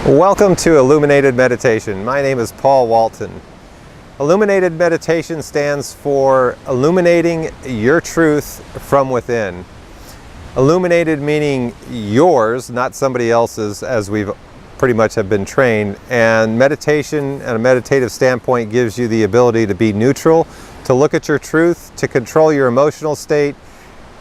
Welcome to Illuminated Meditation. My name is Paul Walton. Illuminated Meditation stands for illuminating your truth from within. Illuminated meaning yours, not somebody else's, as we've pretty much have been trained. And meditation and a meditative standpoint gives you the ability to be neutral, to look at your truth, to control your emotional state,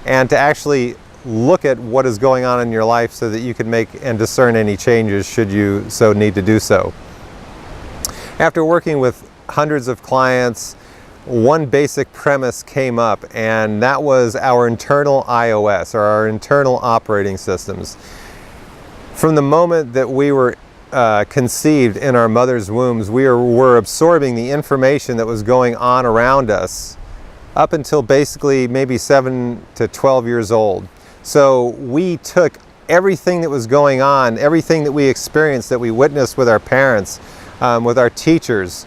and to actually look at what is going on in your life so that you can make and discern any changes should you so need to do so. After working with hundreds of clients, one basic premise came up, and that was our internal iOS, or our internal operating systems. From the moment that we were conceived in our mother's wombs, we were absorbing the information that was going on around us up until basically maybe 7 to 12 years old. So we took everything that was going on, everything that we experienced, that we witnessed with our parents, with our teachers,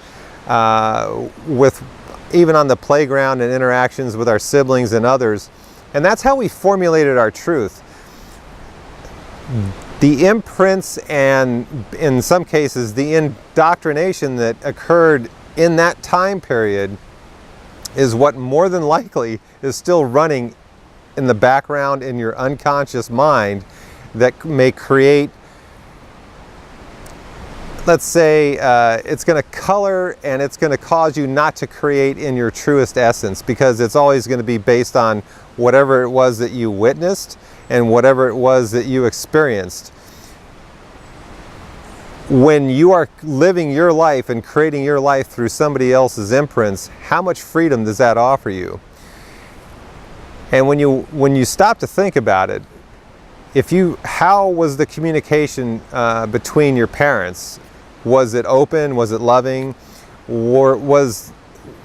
with even on the playground and interactions with our siblings and others. And that's how we formulated our truth. The imprints and, in some cases, the indoctrination that occurred in that time period is what more than likely is still running in the background in your unconscious mind that may create, let's say, it's going to color and it's going to cause you not to create in your truest essence, because it's always going to be based on whatever it was that you witnessed and whatever it was that you experienced. When you are living your life and creating your life through somebody else's imprints, how much freedom does that offer you? And when you stop to think about it, how was the communication between your parents? Was it open? Was it loving? Were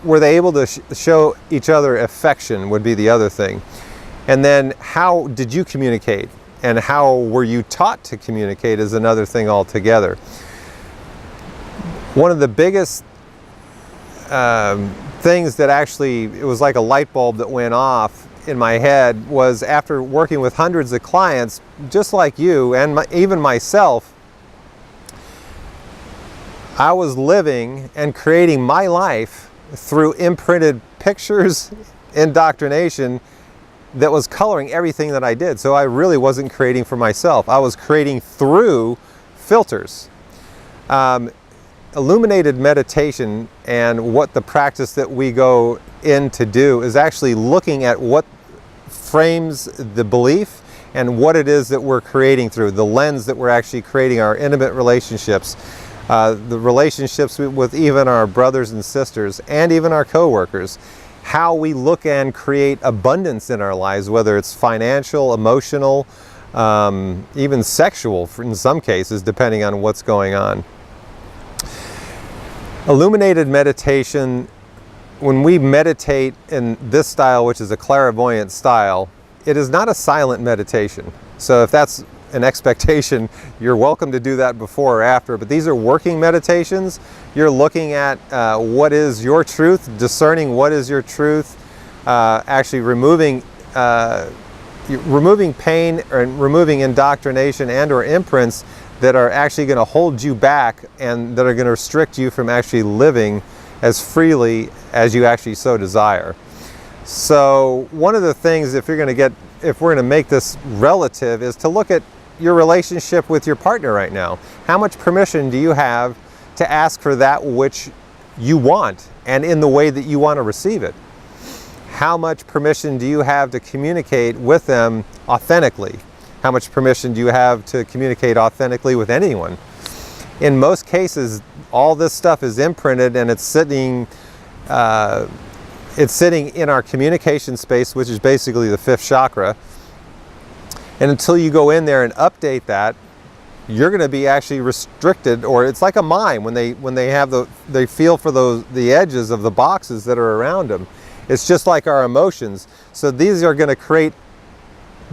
they able to show each other affection? Would be the other thing. And then how did you communicate? And how were you taught to communicate is another thing altogether. One of the biggest things that actually, it was like a light bulb that went off in my head, was after working with hundreds of clients, just like you and even myself, I was living and creating my life through imprinted pictures, indoctrination, that was coloring everything that I did. So I really wasn't creating for myself. I was creating through filters. Illuminated meditation and what the practice that we go in to do is actually looking at what frames the belief and what it is that we're creating through, the lens that we're actually creating our intimate relationships, the relationships with even our brothers and sisters and even our co-workers. How we look and create abundance in our lives, whether it's financial, emotional, even sexual in some cases, depending on what's going on. Illuminated meditation, when we meditate in this style, which is a clairvoyant style, it is not a silent meditation. So if that's an expectation, you're welcome to do that before or after, but these are working meditations. You're looking at what is your truth, discerning what is your truth, actually removing pain and removing indoctrination and or imprints that are actually going to hold you back and that are going to restrict you from actually living as freely as you actually so desire. So one of the things, if we're going to make this relative, is to look at your relationship with your partner right now. How much permission do you have to ask for that which you want and in the way that you want to receive it? How much permission do you have to communicate with them authentically? How much permission do you have to communicate authentically with anyone? In most cases, all this stuff is imprinted and it's sitting in our communication space, which is basically the fifth chakra. And until you go in there and update that, you're going to be actually restricted, or it's like a mime when they feel for the edges of the boxes that are around them. It's just like our emotions. So these are going to create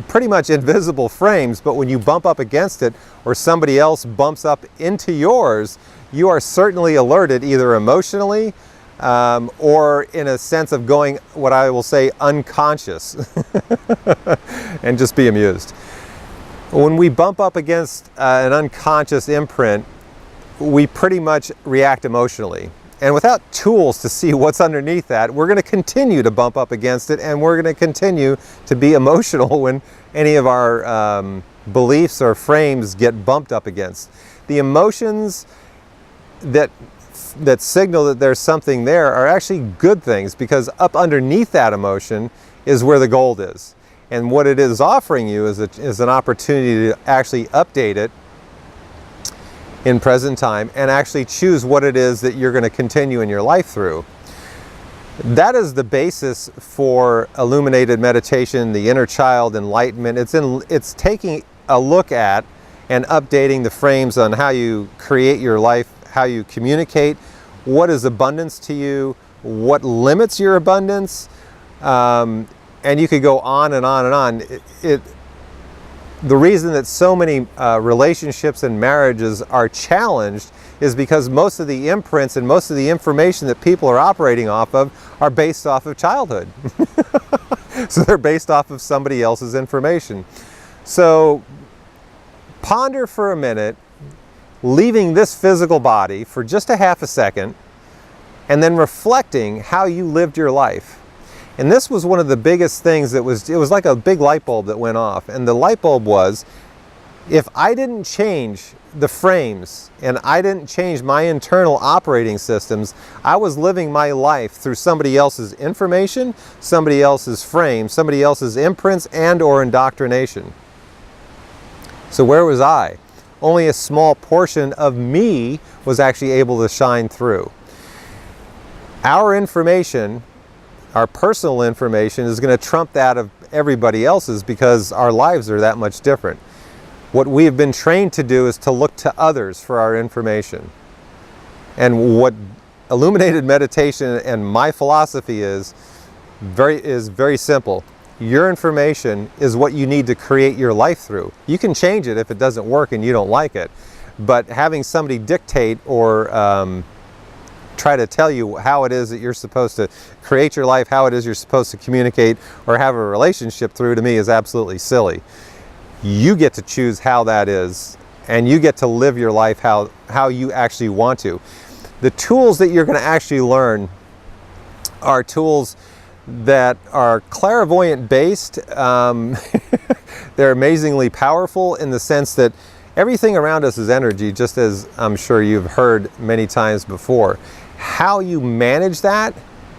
pretty much invisible frames, but when you bump up against it or somebody else bumps up into yours, you are certainly alerted, either emotionally or in a sense of going, what I will say, unconscious. And just be amused. When we bump up against an unconscious imprint, we pretty much react emotionally. And without tools to see what's underneath that, we're going to continue to bump up against it, and we're going to continue to be emotional when any of our beliefs or frames get bumped up against. The emotions that signal that there's something there are actually good things, because up underneath that emotion is where the gold is. And what it is offering you is an opportunity to actually update it in present time and actually choose what it is that you're going to continue in your life through. That is the basis for illuminated meditation, the inner child enlightenment. It's taking a look at and updating the frames on how you create your life, how you communicate, what is abundance to you, what limits your abundance, and you could go on and on and on. The reason that so many relationships and marriages are challenged is because most of the imprints and most of the information that people are operating off of are based off of childhood. So they're based off of somebody else's information. So ponder for a minute, leaving this physical body for just a half a second, and then reflecting how you lived your life. And this was one of the biggest things it was like a big light bulb that went off. And the light bulb was, if I didn't change the frames and I didn't change my internal operating systems, I was living my life through somebody else's information, somebody else's frame, somebody else's imprints and or indoctrination. So where was I? Only a small portion of me was actually able to shine through. Our information, our personal information, is going to trump that of everybody else's because our lives are that much different. What we have been trained to do is to look to others for our information. And what illuminated meditation and my philosophy is very simple. Your information is what you need to create your life through. You can change it if it doesn't work and you don't like it. But having somebody dictate or try to tell you how it is that you're supposed to create your life, how it is you're supposed to communicate or have a relationship through, to me is absolutely silly. You get to choose how that is, and you get to live your life how you actually want to. The tools that you're going to actually learn are tools that are clairvoyant based. They're amazingly powerful in the sense that everything around us is energy, just as I'm sure you've heard many times before. How you manage that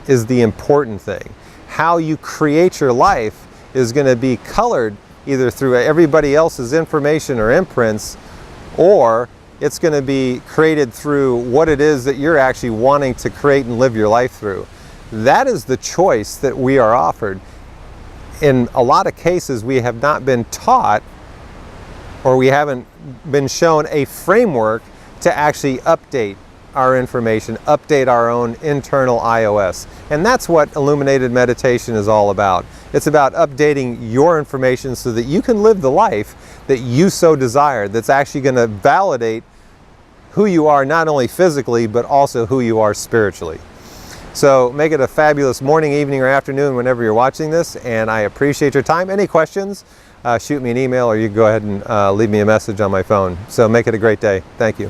is the important thing. How you create your life is going to be colored either through everybody else's information or imprints, or it's going to be created through what it is that you're actually wanting to create and live your life through. That is the choice that we are offered. In a lot of cases, we have not been taught, or we haven't been shown a framework to actually update our information, update our own internal iOS. And that's what illuminated meditation is all about. It's about updating your information so that you can live the life that you so desire, that's actually going to validate who you are, not only physically, but also who you are spiritually. So make it a fabulous morning, evening, or afternoon whenever you're watching this, and I appreciate your time. Any questions, shoot me an email, or you can go ahead and leave me a message on my phone. So make it a great day. Thank you.